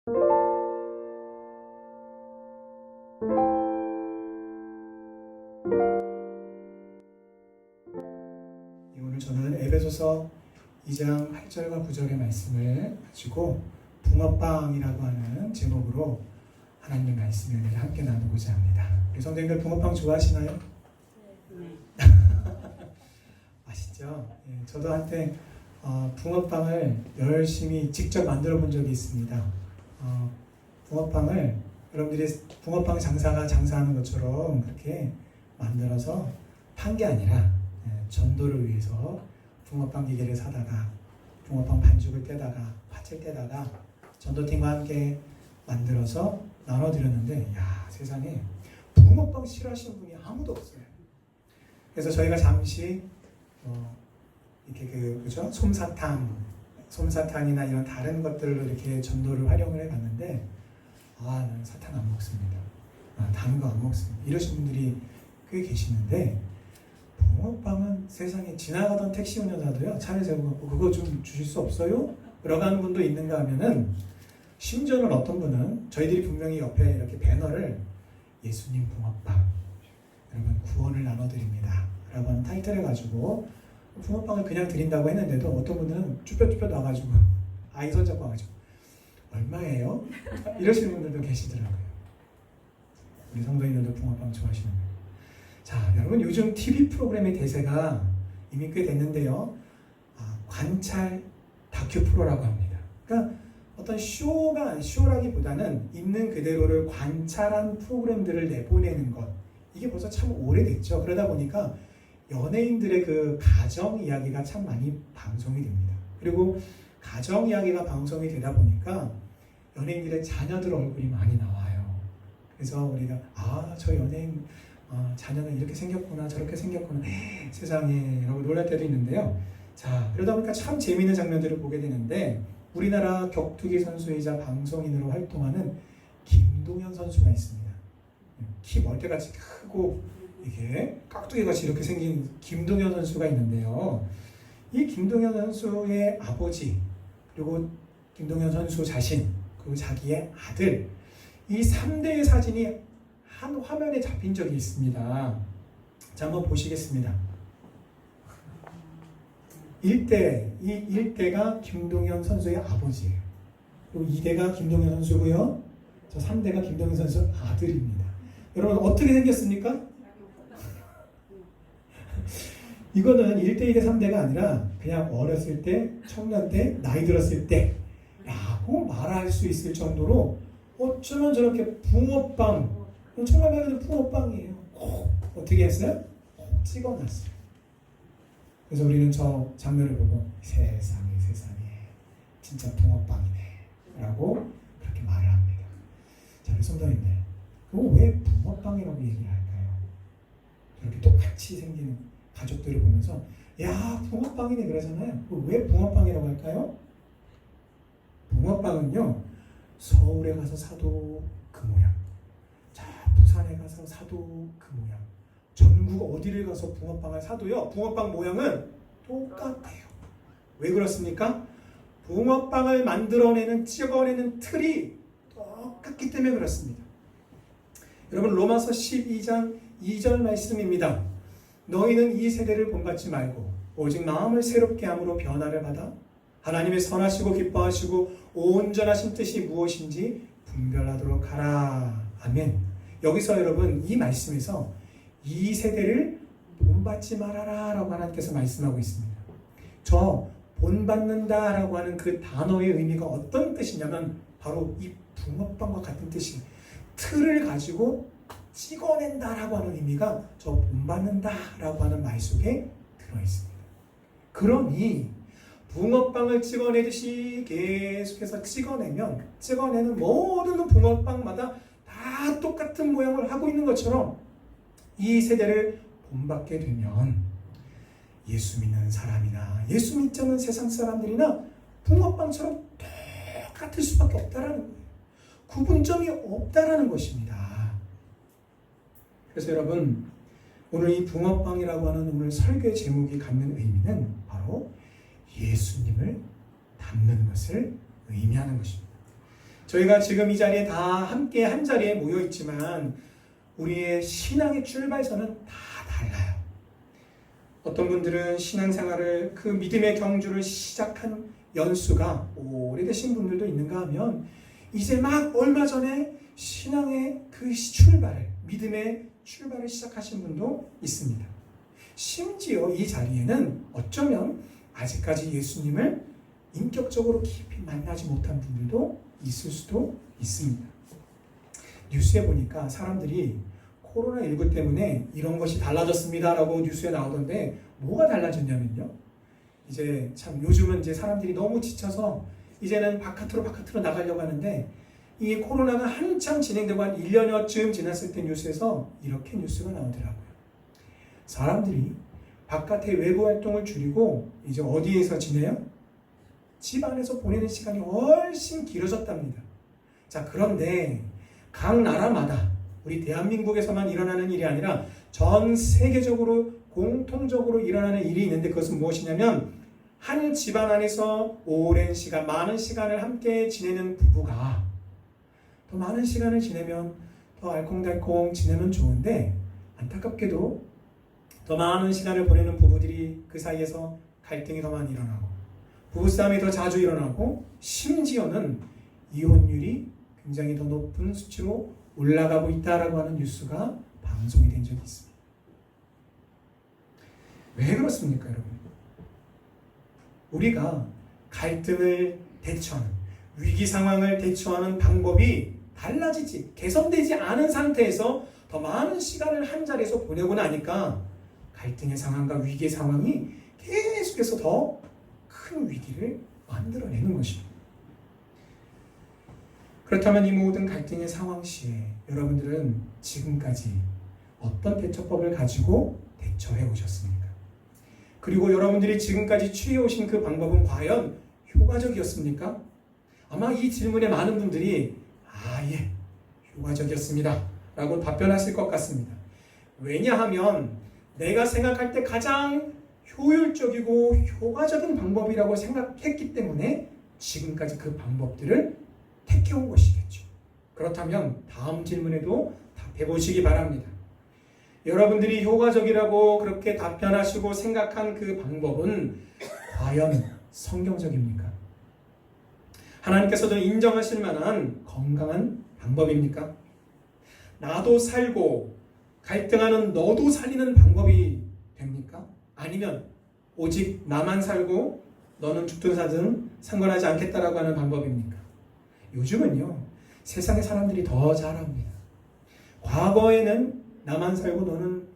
오늘 저는 에베소서 2장 8절과 9절의 말씀을 가지고 붕어빵이라고 하는 제목으로 하나님의 말씀을 함께 나누고자 합니다. 우리 성도님들 붕어빵 좋아하시나요? 네. 아시죠? 예, 저도 한때 붕어빵을 열심히 직접 만들어 본 적이 있습니다. 붕어빵을 여러분들이 붕어빵 장사가 장사하는 것처럼 그렇게 만들어서 판 게 아니라 전도를 위해서 붕어빵 기계를 사다가 붕어빵 반죽을 떼다가 팥을 떼다가 전도팀과 함께 만들어서 나눠드렸는데, 야, 세상에 붕어빵 싫어하시는 분이 아무도 없어요. 그래서 저희가 잠시 이렇게 그죠? 솜사탕이나 이런 다른 것들로 이렇게 전도를 활용을 해봤는데, 나는 사탕 안 먹습니다. 다른 거 안 먹습니다. 이러신 분들이 꽤 계시는데, 붕어빵은 세상에 지나가던 택시 운전자도요, 차를 세우고 그거 좀 주실 수 없어요? 라고 하는 분도 있는가 하면은, 심지어는 어떤 분은 저희들이 분명히 옆에 이렇게 배너를 예수님 붕어빵, 여러분 구원을 나눠드립니다 라고 하는 타이틀을 가지고 붕어빵을 그냥 드린다고 했는데도 어떤 분들은 쭈뼛쭈뼛 와가지고 아이 손잡고 와가지고 얼마예요? 이러시는 분들도 계시더라고요. 우리 성도님들도 붕어빵 좋아하시는 거예요. 자, 여러분 요즘 TV 프로그램의 대세가 이미 꽤 됐는데요. 관찰 다큐 프로라고 합니다. 그러니까 어떤 쇼라기보다는 있는 그대로를 관찰한 프로그램들을 내보내는 것. 이게 벌써 참 오래됐죠. 그러다 보니까 연예인들의 그 가정 이야기가 참 많이 방송이 됩니다. 그리고 가정 이야기가 방송이 되다 보니까 연예인들의 자녀들 얼굴이 많이 나와요. 그래서 우리가 저 연예인 자녀는 이렇게 생겼구나 저렇게 생겼구나 세상에 라고 놀랄 때도 있는데요. 자, 그러다 보니까 참 재미있는 장면들을 보게 되는데, 우리나라 격투기 선수이자 방송인으로 활동하는 김동현 선수가 있습니다. 키 멀때같이 크고 이게 깍두기같이 이렇게 생긴 김동현 선수가 있는데요. 이 김동현 선수의 아버지, 그리고 김동현 선수 자신, 그리고 자기의 아들, 이 3대의 사진이 한 화면에 잡힌 적이 있습니다. 자, 한번 보시겠습니다. 1대가 김동현 선수의 아버지예요. 그리고 2대가 김동현 선수고요. 저 3대가 김동현 선수 아들입니다. 여러분 어떻게 생겼습니까? 이거는 1대, 2대, 3대가 아니라 그냥 어렸을 때, 청년 때, 나이 들었을 때 라고 말할 수 있을 정도로 어쩌면 저렇게 붕어빵, 정말 말 그대로 붕어빵이에요. 어떻게 했어요? 찍어놨어요. 그래서 우리는 저 장면을 보고 세상에 진짜 붕어빵이네 라고 그렇게 말을 합니다. 자, 우리 성도님들, 그거 왜 붕어빵이라고 얘기를 할까요? 이렇게 똑같이 생긴 가족들을 보면서 야, 붕어빵이네 그러잖아요. 왜 붕어빵이라고 할까요? 붕어빵은요, 서울에 가서 사도 그 모양, 자, 부산에 가서 사도 그 모양, 전국 어디를 가서 붕어빵을 사도요, 붕어빵 모양은 똑같아요. 왜 그렇습니까? 붕어빵을 만들어내는, 찍어내는 틀이 똑같기 때문에 그렇습니다. 여러분, 로마서 12장 2절 말씀입니다. 너희는 이 세대를 본받지 말고 오직 마음을 새롭게 함으로 변화를 받아 하나님의 선하시고 기뻐하시고 온전하신 뜻이 무엇인지 분별하도록 하라. 아멘. 여기서 여러분, 이 말씀에서 이 세대를 본받지 말아라 라고 하나님께서 말씀하고 있습니다. 저 본받는다 라고 하는 그 단어의 의미가 어떤 뜻이냐면 바로 이 붕어빵과 같은 뜻이에요. 틀을 가지고 찍어낸다 라고 하는 의미가 저 본받는다 라고 하는 말 속에 들어있습니다. 그러니 붕어빵을 찍어내듯이 계속해서 찍어내는 모든 붕어빵마다 다 똑같은 모양을 하고 있는 것처럼 이 세대를 본받게 되면 예수 믿는 사람이나 예수 믿지 않는 세상 사람들이나 붕어빵처럼 똑같을 수밖에 없다라는 거예요. 구분점이 없다라는 것입니다. 그래서 여러분, 오늘 이 붕어빵이라고 하는 오늘 설교의 제목이 갖는 의미는 바로 예수님을 닮는 것을 의미하는 것입니다. 저희가 지금 이 자리에 다 함께 한 자리에 모여 있지만 우리의 신앙의 출발선은 다 달라요. 어떤 분들은 신앙생활을 그 믿음의 경주를 시작한 연수가 오래되신 분들도 있는가 하면 이제 막 얼마 전에 신앙의 그 출발을, 믿음의 출발을 시작하신 분도 있습니다. 심지어 이 자리에는 어쩌면 아직까지 예수님을 인격적으로 깊이 만나지 못한 분들도 있을 수도 있습니다. 뉴스에 보니까 사람들이 코로나19 때문에 이런 것이 달라졌습니다 라고 뉴스에 나오던데 뭐가 달라졌냐면요, 이제 참 요즘은 이제 사람들이 너무 지쳐서 이제는 바깥으로 나가려고 하는데, 이 코로나가 한참 진행되고 한 1년여쯤 지났을 때 뉴스에서 이렇게 뉴스가 나오더라고요. 사람들이 바깥의 외부 활동을 줄이고 이제 어디에서 지내요? 집 안에서 보내는 시간이 훨씬 길어졌답니다. 자, 그런데 각 나라마다, 우리 대한민국에서만 일어나는 일이 아니라 전 세계적으로 공통적으로 일어나는 일이 있는데, 그것은 무엇이냐면 한 집안 안에서 오랜 시간, 많은 시간을 함께 지내는 부부가, 더 많은 시간을 지내면 더 알콩달콩 지내면 좋은데, 안타깝게도 더 많은 시간을 보내는 부부들이 그 사이에서 갈등이 더 많이 일어나고 부부싸움이 더 자주 일어나고 심지어는 이혼율이 굉장히 더 높은 수치로 올라가고 있다라고 하는 뉴스가 방송이 된 적이 있습니다. 왜 그렇습니까, 여러분? 우리가 갈등을 대처하는, 위기 상황을 대처하는 방법이 달라지지, 개선되지 않은 상태에서 더 많은 시간을 한 자리에서 보내고 나니까 갈등의 상황과 위기의 상황이 계속해서 더 큰 위기를 만들어내는 것입니다. 그렇다면 이 모든 갈등의 상황 시에 여러분들은 지금까지 어떤 대처법을 가지고 대처해 오셨습니까? 그리고 여러분들이 지금까지 취해 오신 그 방법은 과연 효과적이었습니까? 아마 이 질문에 많은 분들이 예, 효과적이었습니다 라고 답변하실 것 같습니다. 왜냐하면 내가 생각할 때 가장 효율적이고 효과적인 방법이라고 생각했기 때문에 지금까지 그 방법들을 택해온 것이겠죠. 그렇다면 다음 질문에도 답해 보시기 바랍니다. 여러분들이 효과적이라고 그렇게 답변하시고 생각한 그 방법은 과연 성경적입니까? 하나님께서도 인정하실 만한 건강한 방법입니까? 나도 살고 갈등하는 너도 살리는 방법이 됩니까? 아니면 오직 나만 살고 너는 죽든 사든 상관하지 않겠다라고 하는 방법입니까? 요즘은요, 세상의 사람들이 더 잘합니다. 과거에는 나만 살고 너는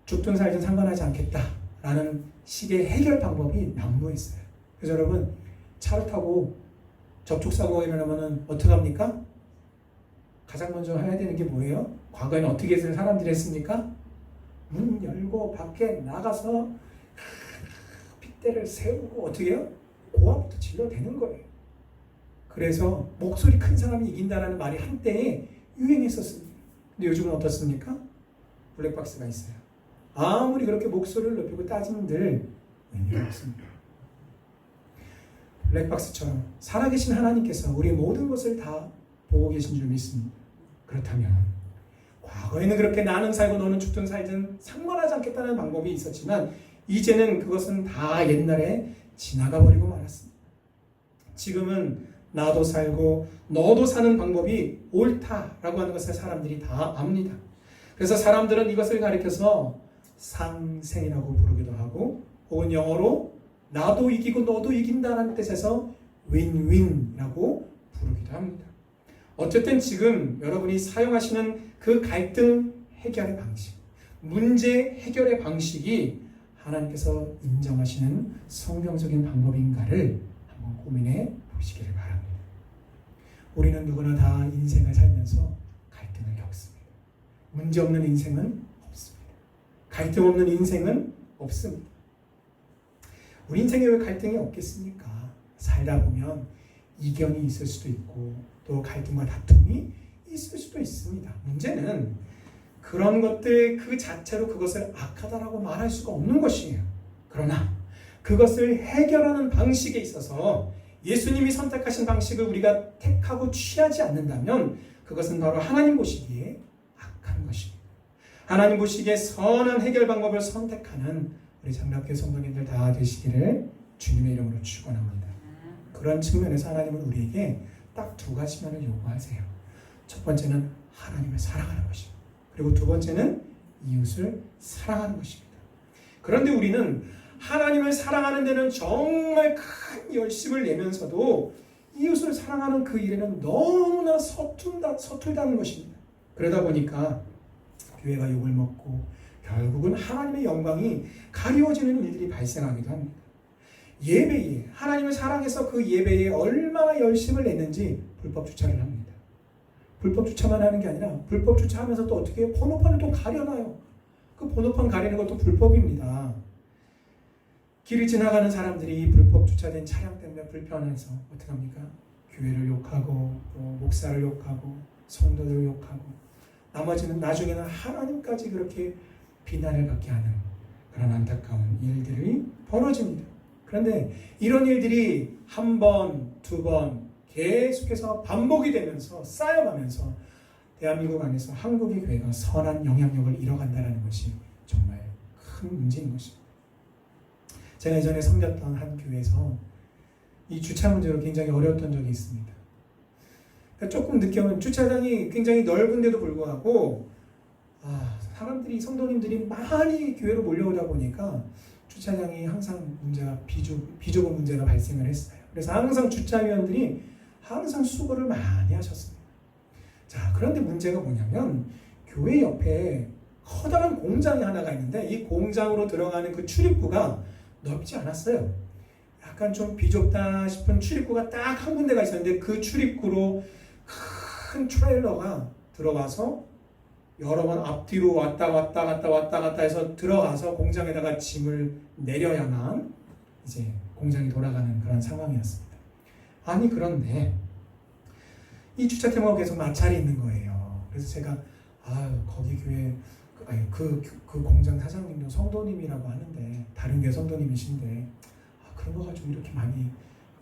죽든 살든 상관하지 않겠다라는 식의 해결 방법이 난무했어요. 그래서 여러분, 차를 타고 접촉사고가 일어나면 어떻게 합니까? 가장 먼저 해야 되는 게 뭐예요? 과거에는 어떻게 사람들이 했습니까? 문 열고 밖에 나가서 핏대를 세우고 어떻게 해요? 고함부터 질러대는 거예요. 그래서 목소리 큰 사람이 이긴다는 말이 한때에 유행했었습니다. 근데 요즘은 어떻습니까? 블랙박스가 있어요. 아무리 그렇게 목소리를 높이고 따진들 의미가 없습니다. 블랙박스처럼 살아계신 하나님께서 우리의 모든 것을 다 보고 계신 줄 믿습니다. 그렇다면 과거에는 그렇게 나는 살고 너는 죽든 살든 상관하지 않겠다는 방법이 있었지만 이제는 그것은 다 옛날에 지나가 버리고 말았습니다. 지금은 나도 살고 너도 사는 방법이 옳다라고 하는 것을 사람들이 다 압니다. 그래서 사람들은 이것을 가리켜서 상생이라고 부르기도 하고, 혹은 영어로 나도 이기고 너도 이긴다는 뜻에서 윈윈이라고 부르기도 합니다. 어쨌든 지금 여러분이 사용하시는 그 갈등 해결의 방식, 문제 해결의 방식이 하나님께서 인정하시는 성경적인 방법인가를 한번 고민해 보시기를 바랍니다. 우리는 누구나 다 인생을 살면서 갈등을 겪습니다. 문제 없는 인생은 없습니다. 갈등 없는 인생은 없습니다. 우리 인생에 왜 갈등이 없겠습니까? 살다 보면 이견이 있을 수도 있고 또 갈등과 다툼이 있을 수도 있습니다. 문제는 그런 것들 그 자체로 그것을 악하다라고 말할 수가 없는 것이에요. 그러나 그것을 해결하는 방식에 있어서 예수님이 선택하신 방식을 우리가 택하고 취하지 않는다면 그것은 바로 하나님 보시기에 악한 것입니다. 하나님 보시기에 선한 해결 방법을 선택하는 우리 장락교 성도님들 다 되시기를 주님의 이름으로 축원합니다. 그런 측면에서 하나님은 우리에게 딱 두 가지만을 요구하세요. 첫 번째는 하나님을 사랑하는 것입니다. 그리고 두 번째는 이웃을 사랑하는 것입니다. 그런데 우리는 하나님을 사랑하는 데는 정말 큰 열심을 내면서도 이웃을 사랑하는 그 일에는 너무나 서툴다는 것입니다. 그러다 보니까 교회가 욕을 먹고 결국은 하나님의 영광이 가리워지는 일들이 발생하기도 합니다. 예배에 하나님을 사랑해서 그 예배에 얼마나 열심을 냈는지 불법 주차를 합니다. 불법 주차만 하는 게 아니라 불법 주차하면서 또 어떻게 해요? 번호판을 또 가려놔요. 그 번호판 가리는 것도 불법입니다. 길을 지나가는 사람들이 불법 주차된 차량 때문에 불편해서 어떻게 합니까? 교회를 욕하고 또 목사를 욕하고 성도들을 욕하고 나중에는 하나님까지 그렇게 비난을 받게 하는 그런 안타까운 일들이 벌어집니다. 그런데 이런 일들이 한 번, 두 번 계속해서 반복이 되면서 쌓여가면서 대한민국 안에서 한국의 교회가 선한 영향력을 잃어간다는 것이 정말 큰 문제인 것입니다. 제가 예전에 섬겼던 한 교회에서 이 주차 문제로 굉장히 어려웠던 적이 있습니다. 그러니까 조금 늦게 오면 주차장이 굉장히 넓은데도 불구하고 사람들이 성도님들이 많이 교회로 몰려오다 보니까 주차장이 항상 문제가 비좁은 문제가 발생을 했어요. 그래서 항상 주차위원들이 항상 수고를 많이 하셨습니다. 자, 그런데 문제가 뭐냐면 교회 옆에 커다란 공장이 하나가 있는데 이 공장으로 들어가는 그 출입구가 넓지 않았어요. 약간 좀 비좁다 싶은 출입구가 딱 한 군데가 있었는데 그 출입구로 큰 트레일러가 들어와서 여러 번 앞뒤로 왔다 갔다 해서 들어가서 공장에다가 짐을 내려야만 이제 공장이 돌아가는 그런 상황이었습니다. 아니 그런데 이 주차팀하고 계속 마찰이 있는 거예요. 그래서 제가 거기 교회 그 공장 사장님도 성도님이라고 하는데 다른 교회 성도님이신데 그런 거 가지고 이렇게 많이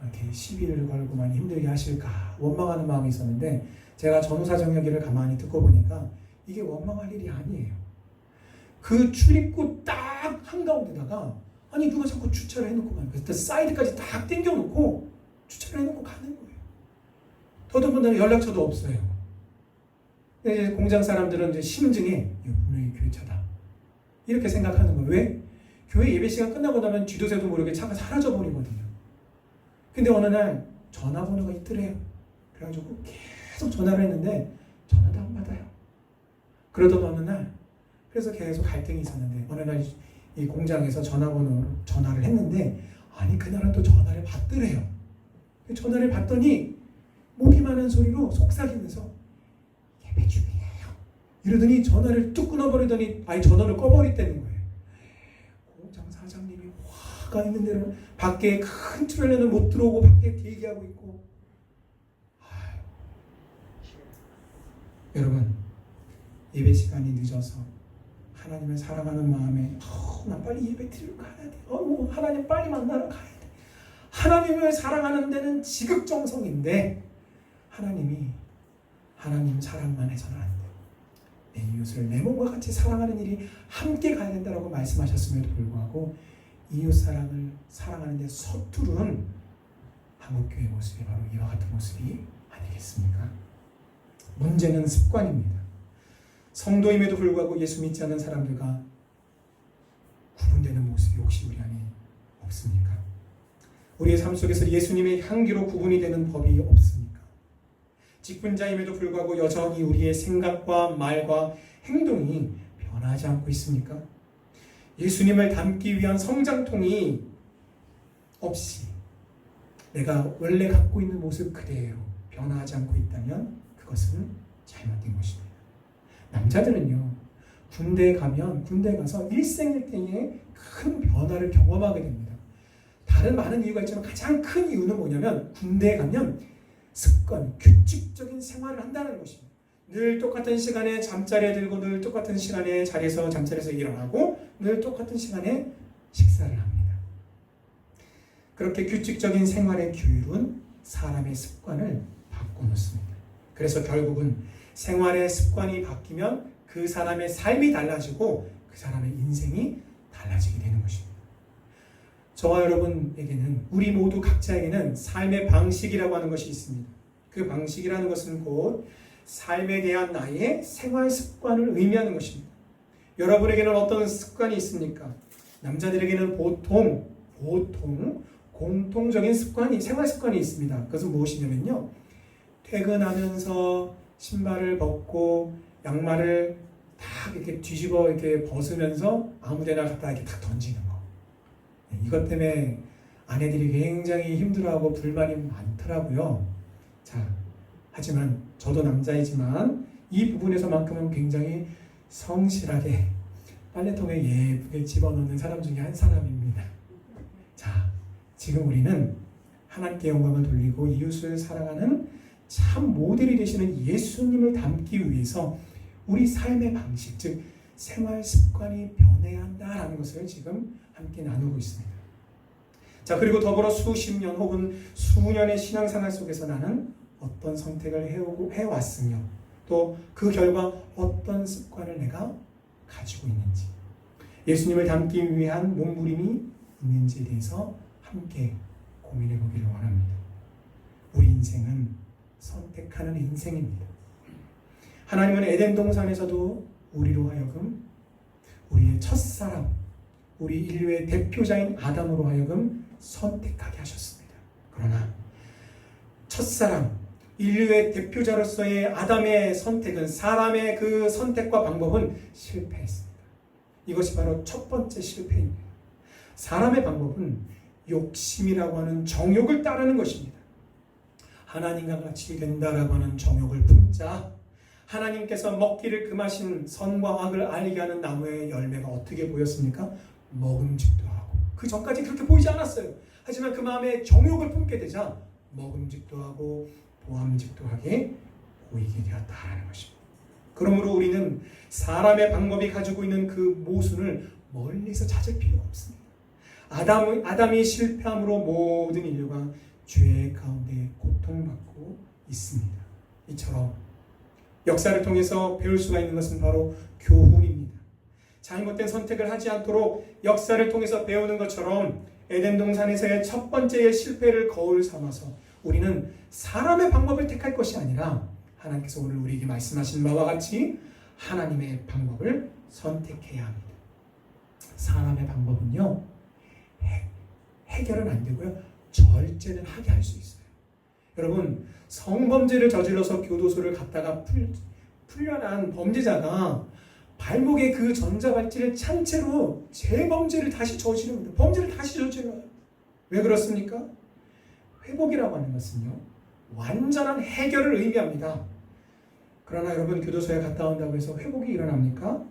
이렇게 시비를 걸고 많이 힘들게 하실까 원망하는 마음이 있었는데 제가 전후사 정역기를 가만히 듣고 보니까 이게 원망할 일이 아니에요. 그 출입구 딱 한가운데다가 아니 누가 자꾸 주차를 해놓고 가는 거예요. 사이드까지 딱 당겨놓고 주차를 해놓고 가는 거예요. 더더군다나 연락처도 없어요. 이제 공장 사람들은 이제 심증에 이거 분명히 교회 차다 이렇게 생각하는 거예요. 왜? 교회 예배 시간 끝나고 나면 쥐도 새도 모르게 차가 사라져 버리거든요. 근데 어느 날 전화번호가 있더래요. 그래가지고 계속 전화를 했는데 전화도 안 받아요. 그러던 어느 날 그래서 계속 갈등이 있었는데 어느 날 이 공장에서 전화를 했는데 아니 그날은 또 전화를 받더래요. 전화를 받더니 목이 마른 소리로 속삭이면서 예배 중이에요 이러더니 전화를 뚝 끊어버리더니 전화를 꺼버렸다는 거예요. 공장 사장님이 화가 있는 대로 밖에 큰 트레일러는 못 들어오고 밖에 대기하고 있고 여러분 예배 시간이 늦어서 하나님을 사랑하는 마음에 나 빨리 예배 드리러 가야 돼. 하나님 빨리 만나러 가야 돼. 하나님을 사랑하는 데는 지극정성인데 하나님 사랑만 해서는 안 돼. 내 이웃을 내 몸과 같이 사랑하는 일이 함께 가야 된다고 말씀하셨음에도 불구하고 이웃 사랑을 사랑하는 데 서투른 한국교회 모습이 바로 이와 같은 모습이 아니겠습니까? 문제는 습관입니다. 성도임에도 불구하고 예수 믿지 않는 사람들과 구분되는 모습이 혹시 우리 안에 없습니까? 우리의 삶 속에서 예수님의 향기로 구분이 되는 법이 없습니까? 직분자임에도 불구하고 여전히 우리의 생각과 말과 행동이 변하지 않고 있습니까? 예수님을 닮기 위한 성장통이 없이 내가 원래 갖고 있는 모습 그대로 변화하지 않고 있다면 그것은 잘못된 것입니다. 남자들은요 군대에 가서 일생일대의 큰 변화를 경험하게 됩니다. 다른 많은 이유가 있지만 가장 큰 이유는 뭐냐면 군대에 가면 습관, 규칙적인 생활을 한다는 것입니다. 늘 똑같은 시간에 잠자리에 들고 늘 똑같은 시간에 잠자리에서 일어나고 늘 똑같은 시간에 식사를 합니다. 그렇게 규칙적인 생활의 규율은 사람의 습관을 바꿔놓습니다. 그래서 결국은 생활의 습관이 바뀌면 그 사람의 삶이 달라지고 그 사람의 인생이 달라지게 되는 것입니다. 저와 여러분에게는, 우리 모두 각자에게는 삶의 방식이라고 하는 것이 있습니다. 그 방식이라는 것은 곧 삶에 대한 나의 생활 습관을 의미하는 것입니다. 여러분에게는 어떤 습관이 있습니까? 남자들에게는 보통 공통적인 생활 습관이 있습니다. 그것은 무엇이냐면요, 퇴근하면서 신발을 벗고 양말을 딱 이렇게 뒤집어 이렇게 벗으면서 아무데나 갖다 이렇게 탁 던지는 거. 이것 때문에 아내들이 굉장히 힘들어하고 불만이 많더라고요. 자, 하지만 저도 남자이지만 이 부분에서만큼은 굉장히 성실하게 빨래통에 예쁘게 집어넣는 사람 중에 한 사람입니다. 자, 지금 우리는 하나님께 영광을 돌리고 이웃을 사랑하는 참 모델이 되시는 예수님을 닮기 위해서 우리 삶의 방식, 즉 생활 습관이 변해야 한다라는 것을 지금 함께 나누고 있습니다. 자, 그리고 더불어 수십 년 혹은 수년의 신앙생활 속에서 나는 어떤 선택을 해왔으며 또 그 결과 어떤 습관을 내가 가지고 있는지, 예수님을 닮기 위한 몸부림이 있는지에 대해서 함께 고민해 보기를 원합니다. 우리 인생은 선택하는 인생입니다. 하나님은 에덴 동산에서도 우리로 하여금, 우리의 첫사람, 우리 인류의 대표자인 아담으로 하여금 선택하게 하셨습니다. 그러나 첫사람, 인류의 대표자로서의 아담의 선택은, 사람의 그 선택과 방법은 실패했습니다. 이것이 바로 첫 번째 실패입니다. 사람의 방법은 욕심이라고 하는 정욕을 따르는 것입니다. 하나님과 같이 된다라고 하는 정욕을 품자 하나님께서 먹기를 금하신 선과 악을 알게 하는 나무의 열매가 어떻게 보였습니까? 먹음직도 하고, 그 전까지 그렇게 보이지 않았어요. 하지만 그 마음에 정욕을 품게 되자 먹음직도 하고 보암직도 하게 보이게 되었다라는 것입니다. 그러므로 우리는 사람의 방법이 가지고 있는 그 모순을 멀리서 찾을 필요가 없습니다. 아담이 실패함으로 모든 인류가 죄 가운데 고통받고 있습니다. 이처럼 역사를 통해서 배울 수가 있는 것은 바로 교훈입니다. 잘못된 선택을 하지 않도록 역사를 통해서 배우는 것처럼 에덴 동산에서의 첫 번째의 실패를 거울 삼아서 우리는 사람의 방법을 택할 것이 아니라 하나님께서 오늘 우리에게 말씀하신 바와 같이 하나님의 방법을 선택해야 합니다. 사람의 방법은요, 해결은 안 되고요, 절제는 하게 할 수 있어요. 여러분, 성범죄를 저질러서 교도소를 갔다가 풀려난 범죄자가 발목에 그 전자발찌를 찬 채로 재범죄를 다시 저지릅니다. 범죄를 다시 저질러요. 왜 그렇습니까? 회복이라고 하는 것은요, 완전한 해결을 의미합니다. 그러나 여러분, 교도소에 갔다 온다고 해서 회복이 일어납니까?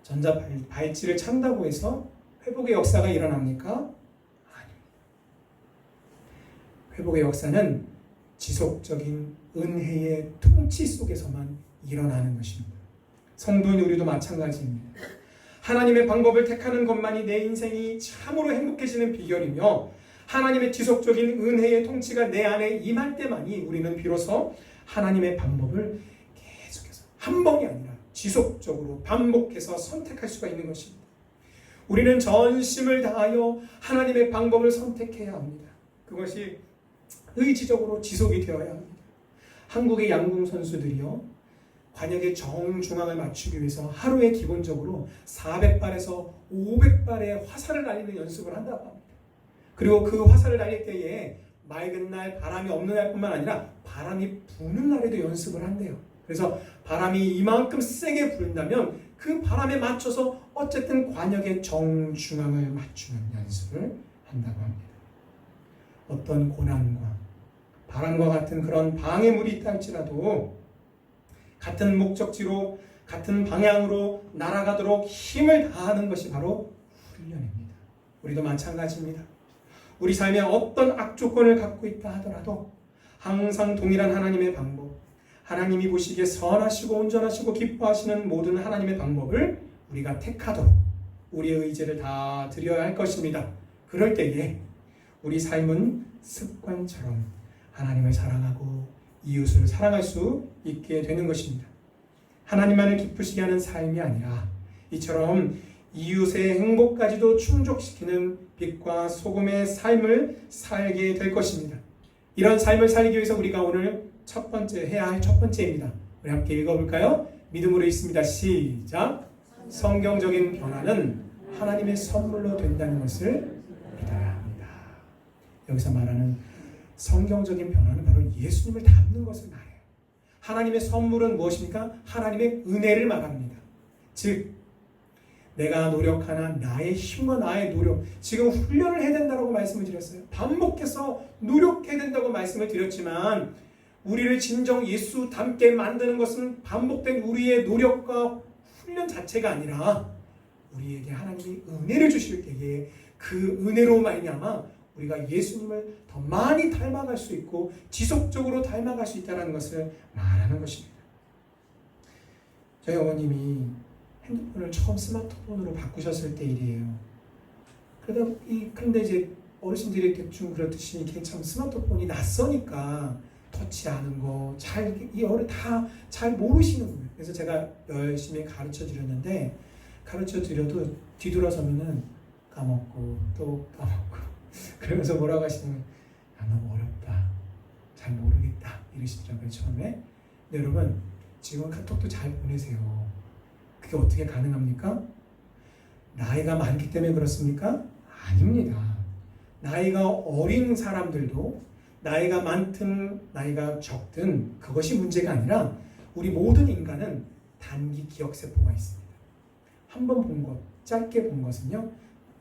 전자발찌를 찬다고 해서 회복의 역사가 일어납니까? 아닙니다. 회복의 역사는 지속적인 은혜의 통치 속에서만 일어나는 것입니다. 성도인 우리도 마찬가지입니다. 하나님의 방법을 택하는 것만이 내 인생이 참으로 행복해지는 비결이며, 하나님의 지속적인 은혜의 통치가 내 안에 임할 때만이 우리는 비로소 하나님의 방법을 계속해서, 한 번이 아니라 지속적으로 반복해서 선택할 수가 있는 것입니다. 우리는 전심을 다하여 하나님의 방법을 선택해야 합니다. 그것이 의지적으로 지속이 되어야 합니다. 한국의 양궁 선수들이요, 관역의 정중앙을 맞추기 위해서 하루에 기본적으로 400발에서 500발의 화살을 날리는 연습을 한다고 합니다. 그리고 그 화살을 날릴 때에 맑은 날, 바람이 없는 날뿐만 아니라 바람이 부는 날에도 연습을 한대요. 그래서 바람이 이만큼 세게 불다면 그 바람에 맞춰서 어쨌든 관역의 정중앙을 맞추는 연습을 한다고 합니다. 어떤 고난과 바람과 같은 그런 방해물이 있다 할지라도 같은 목적지로, 같은 방향으로 날아가도록 힘을 다하는 것이 바로 훈련입니다. 우리도 마찬가지입니다. 우리 삶에 어떤 악조건을 갖고 있다 하더라도 항상 동일한 하나님의 방법, 하나님이 보시기에 선하시고 온전하시고 기뻐하시는 모든 하나님의 방법을 우리가 택하도록 우리의 의지를 다 드려야 할 것입니다. 그럴 때에 우리 삶은 습관처럼 하나님을 사랑하고 이웃을 사랑할 수 있게 되는 것입니다. 하나님만을 기쁘시게 하는 삶이 아니라 이처럼 이웃의 행복까지도 충족시키는 빛과 소금의 삶을 살게 될 것입니다. 이런 삶을 살기 위해서 우리가 오늘 해야 할 첫 번째입니다. 우리 함께 읽어볼까요? 믿음으로 읽습니다. 시작. 성경적인 변화는 하나님의 선물로 된다는 것을 믿어야 합니다. 여기서 말하는 성경적인 변화는 바로 예수님을 닮는 것을 말해요. 하나님의 선물은 무엇입니까? 하나님의 은혜를 말합니다. 즉 내가 노력하나 나의 힘과 나의 노력, 지금 훈련을 해야 된다고 말씀을 드렸어요. 반복해서 노력해야 된다고 말씀을 드렸지만 우리를 진정 예수 닮게 만드는 것은 반복된 우리의 노력과 훈련 자체가 아니라 우리에게 하나님이 은혜를 주실 때에 그 은혜로 말미암아 우리가 예수님을 더 많이 닮아갈 수 있고 지속적으로 닮아갈 수 있다는 것을 말하는 것입니다. 저희 어머님이 핸드폰을 처음 스마트폰으로 바꾸셨을 때 일이에요. 그런데 이제 어르신들이 대충 그렇듯이 이게 참 스마트폰이 낯서니까 터치하는 거 다 잘 모르시는 거예요. 그래서 제가 열심히 가르쳐 드렸는데 가르쳐 드려도 뒤돌아서면은 까먹고 또 까먹고 그러면서 뭐라고 하시냐면 너무 어렵다, 잘 모르겠다 이러시더라고요 처음에. 근데 여러분 지금 카톡도 잘 보내세요. 그게 어떻게 가능합니까? 나이가 많기 때문에 그렇습니까? 아닙니다. 나이가 어린 사람들도 나이가 많든 나이가 적든 그것이 문제가 아니라 우리 모든 인간은 단기 기억세포가 있습니다. 한 번 본 것, 짧게 본 것은요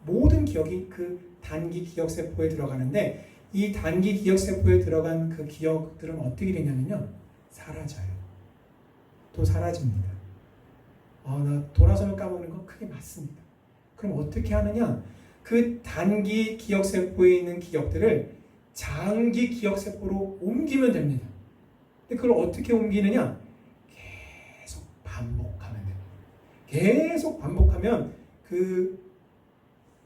모든 기억이 그 단기 기억세포에 들어가는데 이 단기 기억세포에 들어간 그 기억들은 어떻게 되냐면요 사라져요. 또 사라집니다. 나 돌아서면 까먹는 거 그게 맞습니다. 그럼 어떻게 하느냐? 그 단기 기억세포에 있는 기억들을 장기 기억세포로 옮기면 됩니다. 근데 그걸 어떻게 옮기느냐? 계속 반복하면 됩니다. 계속 반복하면 그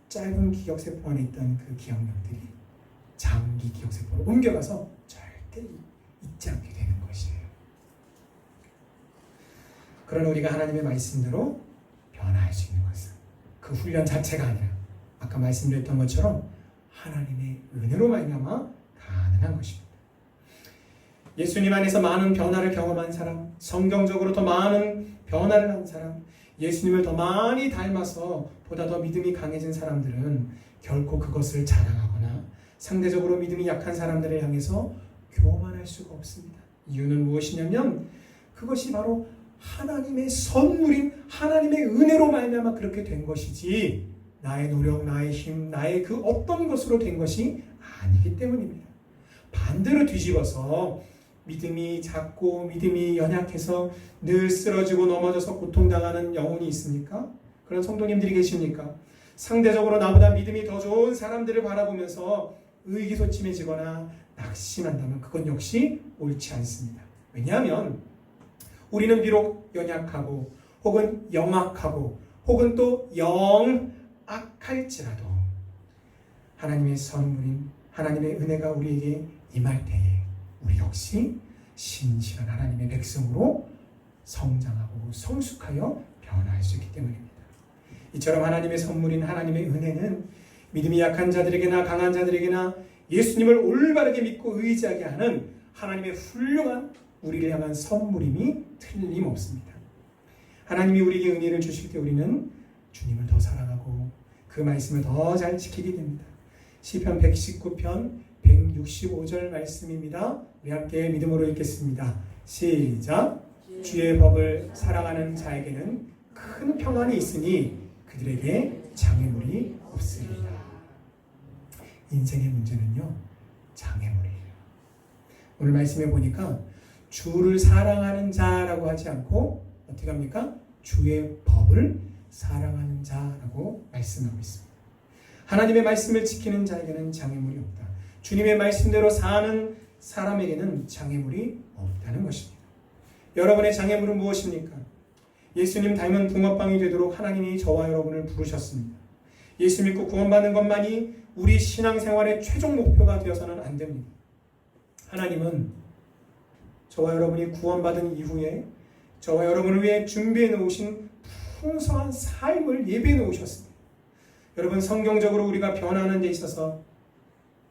짧은 기억세포 안에 있던 그 기억력들이 장기 기억세포로 옮겨가서 절대 잊지 않게 되는 것이에요. 그러나 우리가 하나님의 말씀대로 변화할 수 있는 것은 그 훈련 자체가 아니라 아까 말씀드렸던 것처럼 하나님의 은혜로 말미암아 가능한 것입니다. 예수님 안에서 많은 변화를 경험한 사람, 성경적으로 더 많은 변화를 한 사람, 예수님을 더 많이 닮아서 보다 더 믿음이 강해진 사람들은 결코 그것을 자랑하거나 상대적으로 믿음이 약한 사람들을 향해서 교만할 수가 없습니다. 이유는 무엇이냐면 그것이 바로 하나님의 선물인 하나님의 은혜로 말미암아 그렇게 된 것이지 나의 노력, 나의 힘, 나의 그 어떤 것으로 된 것이 아니기 때문입니다. 반대로 뒤집어서 믿음이 작고 믿음이 연약해서 늘 쓰러지고 넘어져서 고통당하는 영혼이 있습니까? 그런 성도님들이 계십니까? 상대적으로 나보다 믿음이 더 좋은 사람들을 바라보면서 의기소침해지거나 낙심한다면 그건 역시 옳지 않습니다. 왜냐하면 우리는 비록 연약하고 혹은 영악하고 혹은 또 영악할지라도 하나님의 선물인 하나님의 은혜가 우리에게 임할 때에 우리 역시 신실한 하나님의 백성으로 성장하고 성숙하여 변화할 수 있기 때문입니다. 이처럼 하나님의 선물인 하나님의 은혜는 믿음이 약한 자들에게나 강한 자들에게나 예수님을 올바르게 믿고 의지하게 하는 하나님의 훌륭한 우리를 향한 선물임이 틀림없습니다. 하나님이 우리에게 은혜를 주실 때 우리는 주님을 더 사랑하고 그 말씀을 더 잘 지키게 됩니다. 시편 119편 165절 말씀입니다. 우리 함께 믿음으로 읽겠습니다. 시작. 주의 법을 사랑하는 자에게는 큰 평안이 있으니 그들에게 장애물이 없으리라. 인생의 문제는요 장애물이에요. 오늘 말씀에 보니까 주를 사랑하는 자라고 하지 않고 어떻게 합니까? 주의 법을 사랑하는 자라고 말씀하고 있습니다. 하나님의 말씀을 지키는 자에게는 장애물이 없다. 주님의 말씀대로 사는 사람에게는 장애물이 없다는 것입니다. 여러분의 장애물은 무엇입니까? 예수님 닮은 붕어빵이 되도록 하나님이 저와 여러분을 부르셨습니다. 예수 믿고 구원받는 것만이 우리 신앙생활의 최종 목표가 되어서는 안 됩니다. 하나님은 저와 여러분이 구원받은 이후에 저와 여러분을 위해 준비해 놓으신 풍성한 삶을 예비해 놓으셨습니다. 여러분, 성경적으로 우리가 변화하는 데 있어서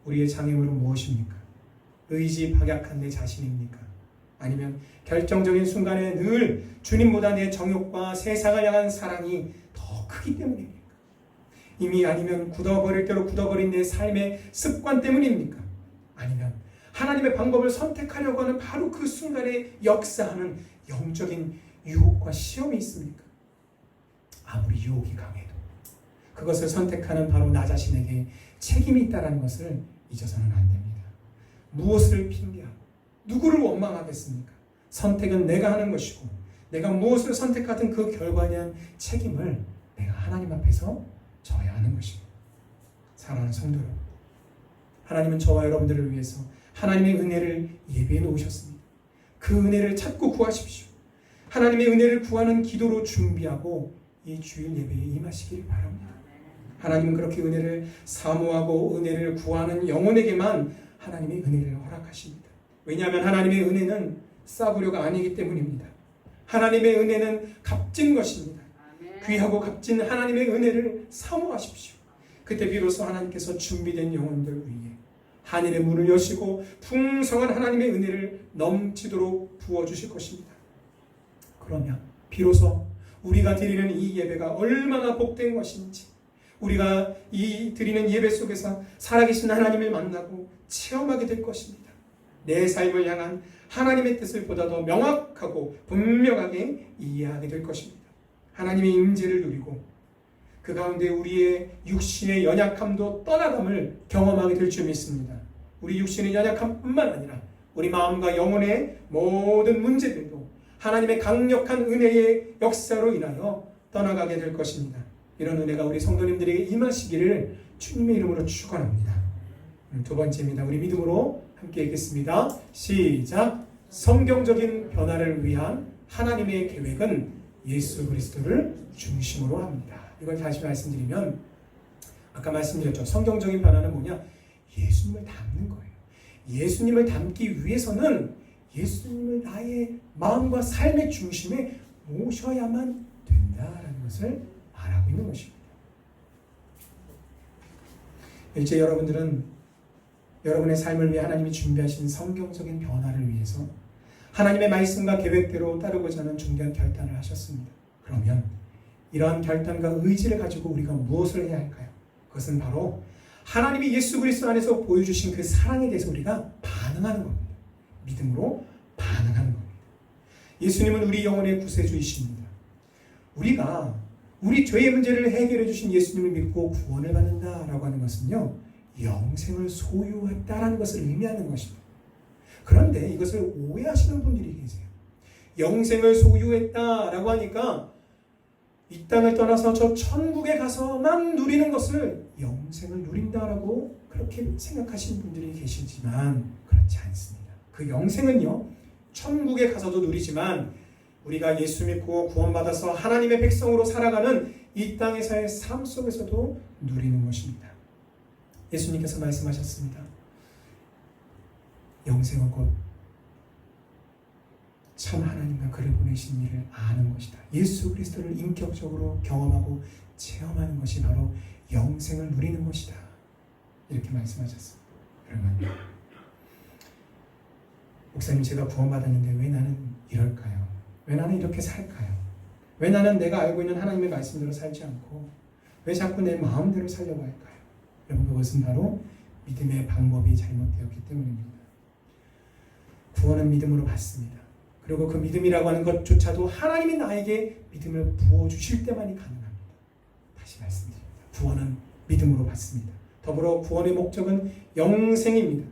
우리의 장애물은 무엇입니까? 의지 박약한 내 자신입니까? 아니면 결정적인 순간에 늘 주님보다 내 정욕과 세상을 향한 사랑이 더 크기 때문입니까? 이미 아니면 굳어버릴 대로 굳어버린 내 삶의 습관 때문입니까? 아니면 하나님의 방법을 선택하려고 하는 바로 그 순간에 역사하는 영적인 유혹과 시험이 있습니까? 아무리 유혹이 강해도 그것을 선택하는 바로 나 자신에게 책임이 있다는 것을 잊어서는 안 됩니다. 무엇을 핑계하고 누구를 원망하겠습니까? 선택은 내가 하는 것이고 내가 무엇을 선택하든 그 결과에 대한 책임을 내가 하나님 앞에서 져야 하는 것입니다. 사랑하는 성도 여러분, 하나님은 저와 여러분들을 위해서 하나님의 은혜를 예비해 놓으셨습니다. 그 은혜를 찾고 구하십시오. 하나님의 은혜를 구하는 기도로 준비하고 이 주일 예배에 임하시기를 바랍니다. 하나님은 그렇게 은혜를 사모하고 은혜를 구하는 영혼에게만 하나님의 은혜를 허락하십니다. 왜냐하면 하나님의 은혜는 싸구려가 아니기 때문입니다. 하나님의 은혜는 값진 것입니다. 귀하고 값진 하나님의 은혜를 사모하십시오. 그때 비로소 하나님께서 준비된 영혼들 위에 하늘의 문을 여시고 풍성한 하나님의 은혜를 넘치도록 부어주실 것입니다. 그러면 비로소 우리가 드리는 이 예배가 얼마나 복된 것인지, 우리가 이 드리는 예배 속에서 살아계신 하나님을 만나고 체험하게 될 것입니다. 내 삶을 향한 하나님의 뜻을 보다 더 명확하고 분명하게 이해하게 될 것입니다. 하나님의 임재를 누리고 그 가운데 우리의 육신의 연약함도 떠나감을 경험하게 될 줄 믿습니다. 우리 육신의 연약함뿐만 아니라 우리 마음과 영혼의 모든 문제들도 하나님의 강력한 은혜의 역사로 인하여 떠나가게 될 것입니다. 이런 은혜가 우리 성도님들에게 임하시기를 주님의 이름으로 축원합니다. 두 번째입니다. 우리 믿음으로 함께 읽겠습니다. 시작. 성경적인 변화를 위한 하나님의 계획은 예수 그리스도를 중심으로 합니다. 이걸 다시 말씀드리면, 아까 말씀드렸죠. 성경적인 변화는 뭐냐? 예수님을 닮는 거예요. 예수님을 닮기 위해서는 예수님을 나의 마음과 삶의 중심에 모셔야만 된다라는 것을 말하고 있는 것입니다. 일제 여러분들은 여러분의 삶을 위해 하나님이 준비하신 성경적인 변화를 위해서 하나님의 말씀과 계획대로 따르고자 하는 중대한 결단을 하셨습니다. 그러면 이러한 결단과 의지를 가지고 우리가 무엇을 해야 할까요? 그것은 바로 하나님이 예수 그리스도 안에서 보여주신 그 사랑에 대해서 우리가 반응하는 겁니다. 믿음으로 반응하는 겁니다. 예수님은 우리 영혼의 구세주이십니다. 우리가 우리 죄의 문제를 해결해 주신 예수님을 믿고 구원을 받는다라고 하는 것은요, 영생을 소유했다라는 것을 의미하는 것입니다. 그런데 이것을 오해하시는 분들이 계세요. 영생을 소유했다라고 하니까 이 땅을 떠나서 저 천국에 가서만 누리는 것을 영생을 누린다라고 그렇게 생각하시는 분들이 계시지만 그렇지 않습니다. 그 영생은요, 천국에 가서도 누리지만 우리가 예수 믿고 구원받아서 하나님의 백성으로 살아가는 이 땅에서의 삶 속에서도 누리는 것입니다. 예수님께서 말씀하셨습니다. 영생은 곧 참 하나님과 그를 보내신 이를 아는 것이다. 예수 그리스도를 인격적으로 경험하고 체험하는 것이 바로 영생을 누리는 것이다. 이렇게 말씀하셨습니다. 여러분, 목사님, 제가 구원받았는데 왜 나는 이럴까요? 왜 나는 이렇게 살까요? 왜 나는 내가 알고 있는 하나님의 말씀대로 살지 않고 왜 자꾸 내 마음대로 살려고 할까요? 여러분, 그것은 바로 믿음의 방법이 잘못되었기 때문입니다. 구원은 믿음으로 받습니다. 그리고 그 믿음이라고 하는 것조차도 하나님이 나에게 믿음을 부어주실 때만이 가능합니다. 다시 말씀드립니다. 구원은 믿음으로 받습니다. 더불어 구원의 목적은 영생입니다.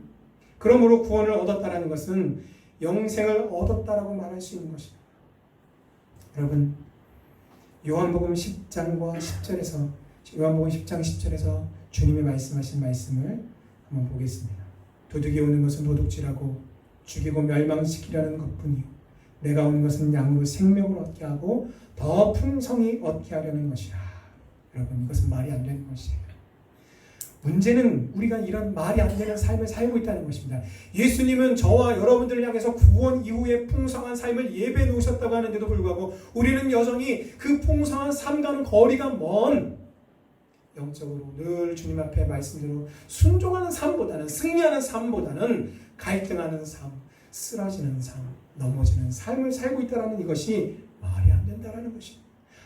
그러므로 구원을 얻었다는 것은 영생을 얻었다라고 말할 수 있는 것입니다. 여러분, 요한복음 10장과 10절에서 요한복음 10장 10절에서 주님이 말씀하신 말씀을 한번 보겠습니다. 도둑이 오는 것은 도둑질하고 죽이고 멸망시키려는 것뿐이요 내가 온 것은 양으로 생명을 얻게 하고 더 풍성히 얻게 하려는 것이라. 여러분, 이것은 말이 안 되는 것이에요. 문제는 우리가 이런 말이 안 되는 삶을 살고 있다는 것입니다. 예수님은 저와 여러분들을 향해서 구원 이후에 풍성한 삶을 예배해 놓으셨다고 하는데도 불구하고 우리는 여전히 그 풍성한 삶과는 거리가 먼 영적으로 늘 주님 앞에 말씀대로 순종하는 삶보다는, 승리하는 삶보다는 갈등하는 삶, 쓰러지는 삶, 넘어지는 삶을 살고 있다는 이것이 말이 안 된다는 것입니다.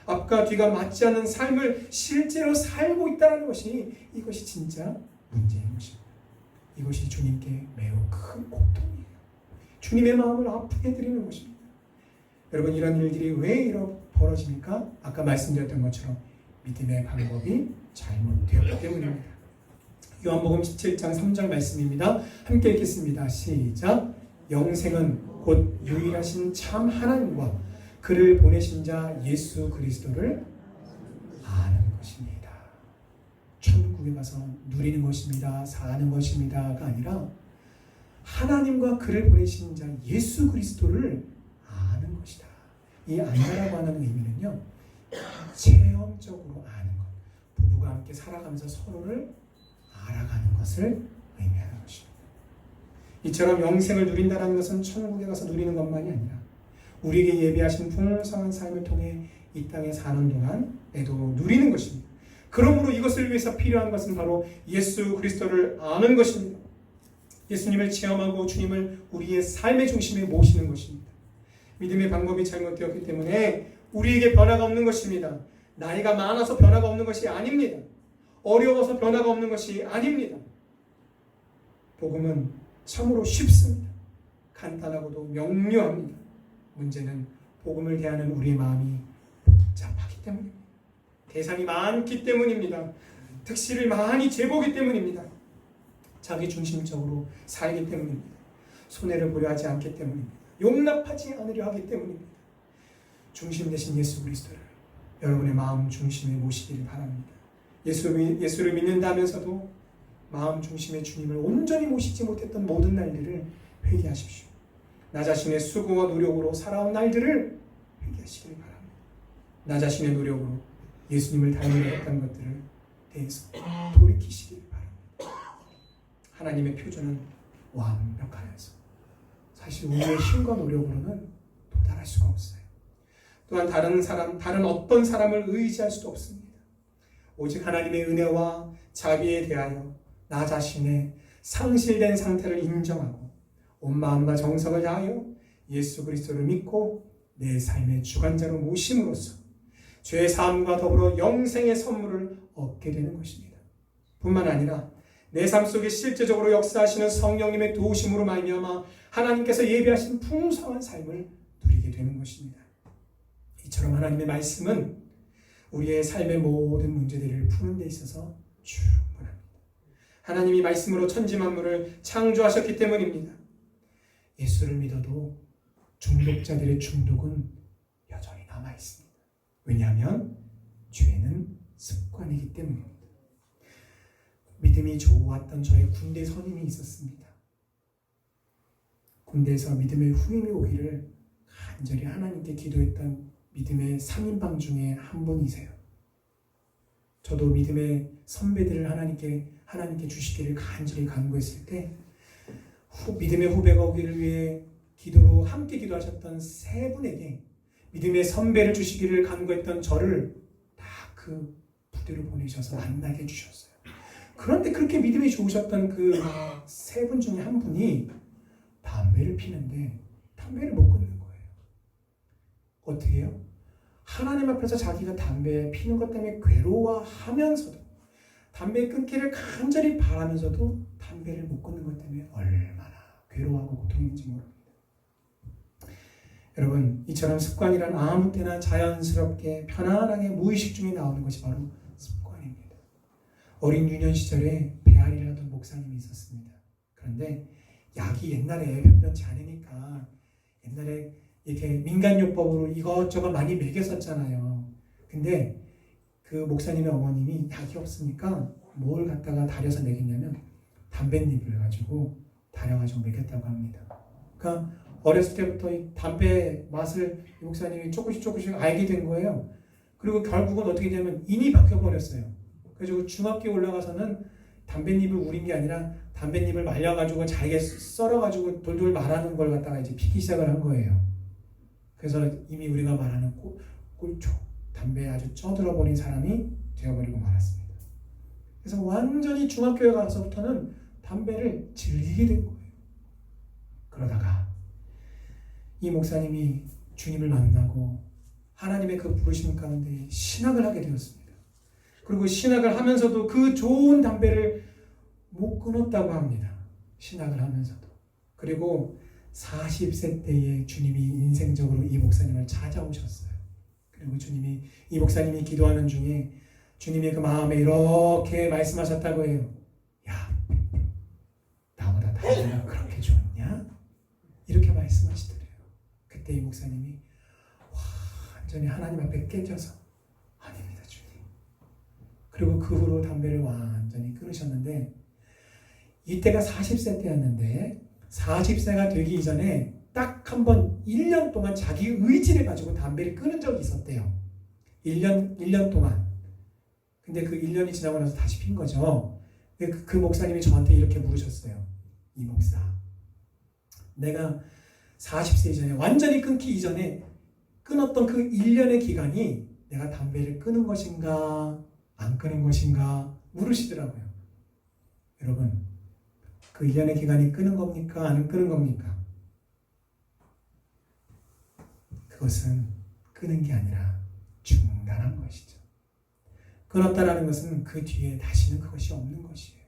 앞과 뒤가 맞지 않는 삶을 실제로 살고 있다는 것이, 이것이 진짜 문제인 것입니다. 이것이 주님께 매우 큰 고통이에요. 주님의 마음을 아프게 드리는 것입니다. 여러분, 이런 일들이 왜 이렇게 벌어집니까? 아까 말씀드렸던 것처럼 믿음의 방법이 잘못되었기 때문입니다. 요한복음 17장 3절 말씀입니다. 함께 읽겠습니다. 시작. 영생은 곧 유일하신 참 하나님과 그를 보내신 자 예수 그리스도를 아는 것입니다. 천국에 가서 누리는 것입니다. 사는 것입니다가 아니라 하나님과 그를 보내신 자 예수 그리스도를 아는 것이다. 이 안다라고 하는 의미는요, 체험적으로 아는 것, 부부가 함께 살아가면서 서로를 알아가는 것을 의미하는 것입니다. 이처럼 영생을 누린다는 것은 천국에 가서 누리는 것만이 아니라 우리에게 예비하신 풍성한 삶을 통해 이 땅에 사는 동안에도 누리는 것입니다. 그러므로 이것을 위해서 필요한 것은 바로 예수 그리스도를 아는 것입니다. 예수님을 체험하고 주님을 우리의 삶의 중심에 모시는 것입니다. 믿음의 방법이 잘못되었기 때문에 우리에게 변화가 없는 것입니다. 나이가 많아서 변화가 없는 것이 아닙니다. 어려워서 변화가 없는 것이 아닙니다. 복음은 참으로 쉽습니다. 간단하고도 명료합니다. 문제는 복음을 대하는 우리의 마음이 복잡하기 때문입니다. 대상이 많기 때문입니다. 특실을 많이 재보기 때문입니다. 자기 중심적으로 살기 때문입니다. 손해를 보려 하지 않기 때문입니다. 용납하지 않으려 하기 때문입니다. 중심 되신 예수 그리스도를 여러분의 마음 중심에 모시기를 바랍니다. 예수를 믿는다면서도 마음 중심의 주님을 온전히 모시지 못했던 모든 날들을 회개하십시오. 나 자신의 수고와 노력으로 살아온 날들을 회개하시길 바랍니다. 나 자신의 노력으로 예수님을 닮으려 했던 것들을 대해서 돌이키시길 바랍니다. 하나님의 표준은 완벽하여서 사실 우리의 힘과 노력으로는 도달할 수가 없어요. 또한 다른 어떤 사람을 의지할 수도 없습니다. 오직 하나님의 은혜와 자비에 대하여 나 자신의 상실된 상태를 인정하고 온 마음과 정성을 다하여 예수 그리스도를 믿고 내 삶의 주관자로 모심으로써 죄의 사함과 더불어 영생의 선물을 얻게 되는 것입니다. 뿐만 아니라 내 삶 속에 실제적으로 역사하시는 성령님의 도우심으로 말미암아 하나님께서 예비하신 풍성한 삶을 누리게 되는 것입니다. 이처럼 하나님의 말씀은 우리의 삶의 모든 문제들을 푸는 데 있어서 충분합니다. 하나님이 말씀으로 천지 만물을 창조하셨기 때문입니다. 예수를 믿어도 중독자들의 중독은 여전히 남아있습니다. 왜냐하면 죄는 습관이기 때문입니다. 믿음이 좋았던 저의 군대 선임이 있었습니다. 군대에서 믿음의 후임이 오기를 간절히 하나님께 기도했던 믿음의 3인방 중에 한 분이세요. 저도 믿음의 선배들을 하나님께 주시기를 간절히 간구했을 때 믿음의 후배가 오기를 위해 기도로 함께 기도하셨던 세 분에게 믿음의 선배를 주시기를 간구했던 저를 다 그 부대로 보내셔서 만나게 해주셨어요. 그런데 그렇게 믿음이 좋으셨던 그 세 분 중에 한 분이 담배를 피는데 담배를 못 끊는 거예요. 어떻게 해요? 하나님 앞에서 자기가 담배 피는 것 때문에 괴로워하면서도 담배 끊기를 간절히 바라면서도 담배를 못 끊는 것 때문에 얼마나 괴로워하고 고통인지 모릅니다. 여러분, 이처럼 습관이란 아무 때나 자연스럽게 편안하게 무의식 중에 나오는 것이 바로 습관입니다. 어린 유년 시절에 배앓이를 하던 목사님이 있었습니다. 그런데 약이 옛날에 변변치 않으니까 옛날에 이렇게 민간요법으로 이것저것 많이 먹였었잖아요. 근데 그 목사님의 어머님이 약이 없으니까 뭘 갖다가 다려서 먹였냐면 담뱃잎을 가지고 다려가지고 먹였다고 합니다. 그러니까 어렸을 때부터 이 담배 맛을 이 목사님이 조금씩 알게 된 거예요. 그리고 결국은 어떻게 되냐면 인이 바뀌어버렸어요. 그래서 중학교에 올라가서는 담뱃잎을 우린 게 아니라 담뱃잎을 말려가지고 잘게 썰어가지고 돌돌 말하는 걸 갖다가 이제 피기 시작을 한 거예요. 그래서 이미 우리가 말하는 꼴초, 담배에 아주 쪄들어버린 사람이 되어버리고 말았습니다. 그래서 완전히 중학교에 가서부터는 담배를 즐기게 된 거예요. 그러다가 이 목사님이 주님을 만나고 하나님의 그 부르심 가운데 신학을 하게 되었습니다. 그리고 신학을 하면서도 그 좋은 담배를 못 끊었다고 합니다. 신학을 하면서도. 그리고 40세 때에 주님이 인생적으로 이 목사님을 찾아오셨어요. 그리고 주님이 이 목사님이 기도하는 중에 주님이 그 마음에 이렇게 말씀하셨다고 해요. 야, 나보다 담배가 그렇게 좋냐? 이렇게 말씀하시더래요. 그때 이 목사님이 완전히 하나님 앞에 깨져서 아닙니다, 주님. 그리고 그 후로 담배를 완전히 끊으셨는데 이때가 40세 때였는데 40세가 되기 이전에 딱 한 번 1년 동안 자기 의지를 가지고 담배를 끊은 적이 있었대요. 1년 동안. 근데 그 1년이 지나고 나서 다시 핀 거죠. 그 목사님이 저한테 이렇게 물으셨어요. 이 목사, 내가 40세 이전에 완전히 끊기 이전에 끊었던 그 1년의 기간이 내가 담배를 끊은 것인가 안 끊은 것인가 물으시더라고요. 여러분, 그 1년의 기간이 끊은 겁니까? 안 끊은 겁니까? 그것은 끊은 게 아니라 중단한 것이죠. 끊었다라는 것은 그 뒤에 다시는 그것이 없는 것이에요.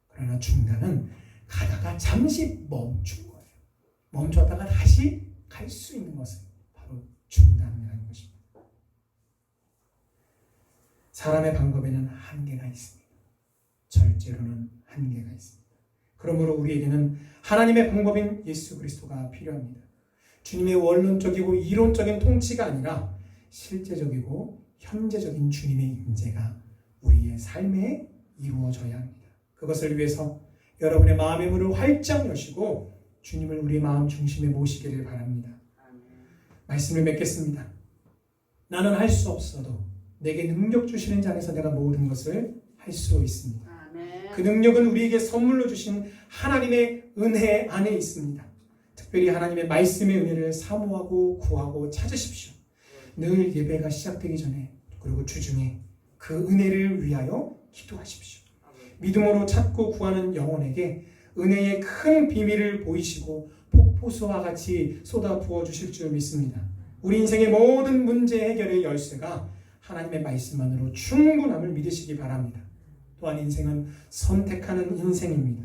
그러나 중단은 가다가 잠시 멈춘 거예요. 멈췄다가 다시 갈 수 있는 것은 바로 중단이라는 것입니다. 사람의 방법에는 한계가 있습니다. 절제로는 한계가 있습니다. 그러므로 우리에게는 하나님의 방법인 예수 그리스도가 필요합니다. 주님의 원론적이고 이론적인 통치가 아니라 실제적이고 현재적인 주님의 임재가 우리의 삶에 이루어져야 합니다. 그것을 위해서 여러분의 마음의 문을 활짝 여시고 주님을 우리의 마음 중심에 모시기를 바랍니다. 말씀을 맺겠습니다. 나는 할 수 없어도 내게 능력 주시는 자 안에서 내가 모든 것을 할 수 있습니다. 그 능력은 우리에게 선물로 주신 하나님의 은혜 안에 있습니다. 특별히 하나님의 말씀의 은혜를 사모하고 구하고 찾으십시오. 늘 예배가 시작되기 전에 그리고 주중에 그 은혜를 위하여 기도하십시오. 믿음으로 찾고 구하는 영혼에게 은혜의 큰 비밀을 보이시고 폭포수와 같이 쏟아 부어 주실 줄 믿습니다. 우리 인생의 모든 문제 해결의 열쇠가 하나님의 말씀만으로 충분함을 믿으시기 바랍니다. 또한 인생은 선택하는 인생입니다.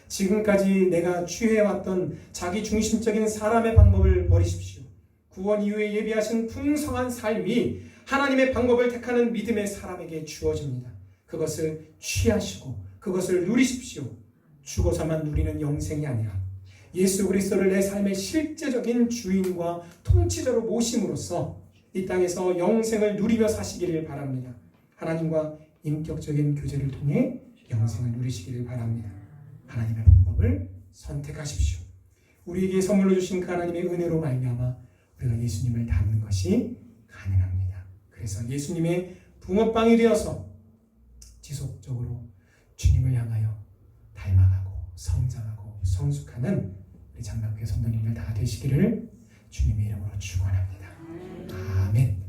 지금까지 내가 취해왔던 자기 중심적인 사람의 방법을 버리십시오. 구원 이후에 예비하신 풍성한 삶이 하나님의 방법을 택하는 믿음의 사람에게 주어집니다. 그것을 취하시고 그것을 누리십시오. 죽어서만 누리는 영생이 아니라 예수 그리스도를 내 삶의 실제적인 주인과 통치자로 모심으로써 이 땅에서 영생을 누리며 사시기를 바랍니다. 하나님과 인격적인 교제를 통해 영생을 누리시기를 바랍니다. 하나님의 방법을 선택하십시오. 우리에게 선물로 주신 그 하나님의 은혜로 말미암아 우리가 예수님을 닮는 것이 가능합니다. 그래서 예수님의 붕어빵이 되어서 지속적으로 주님을 향하여 닮아가고 성장하고 성숙하는 우리 장로교회 성도님들 다 되시기를 주님의 이름으로 축원합니다. 아멘.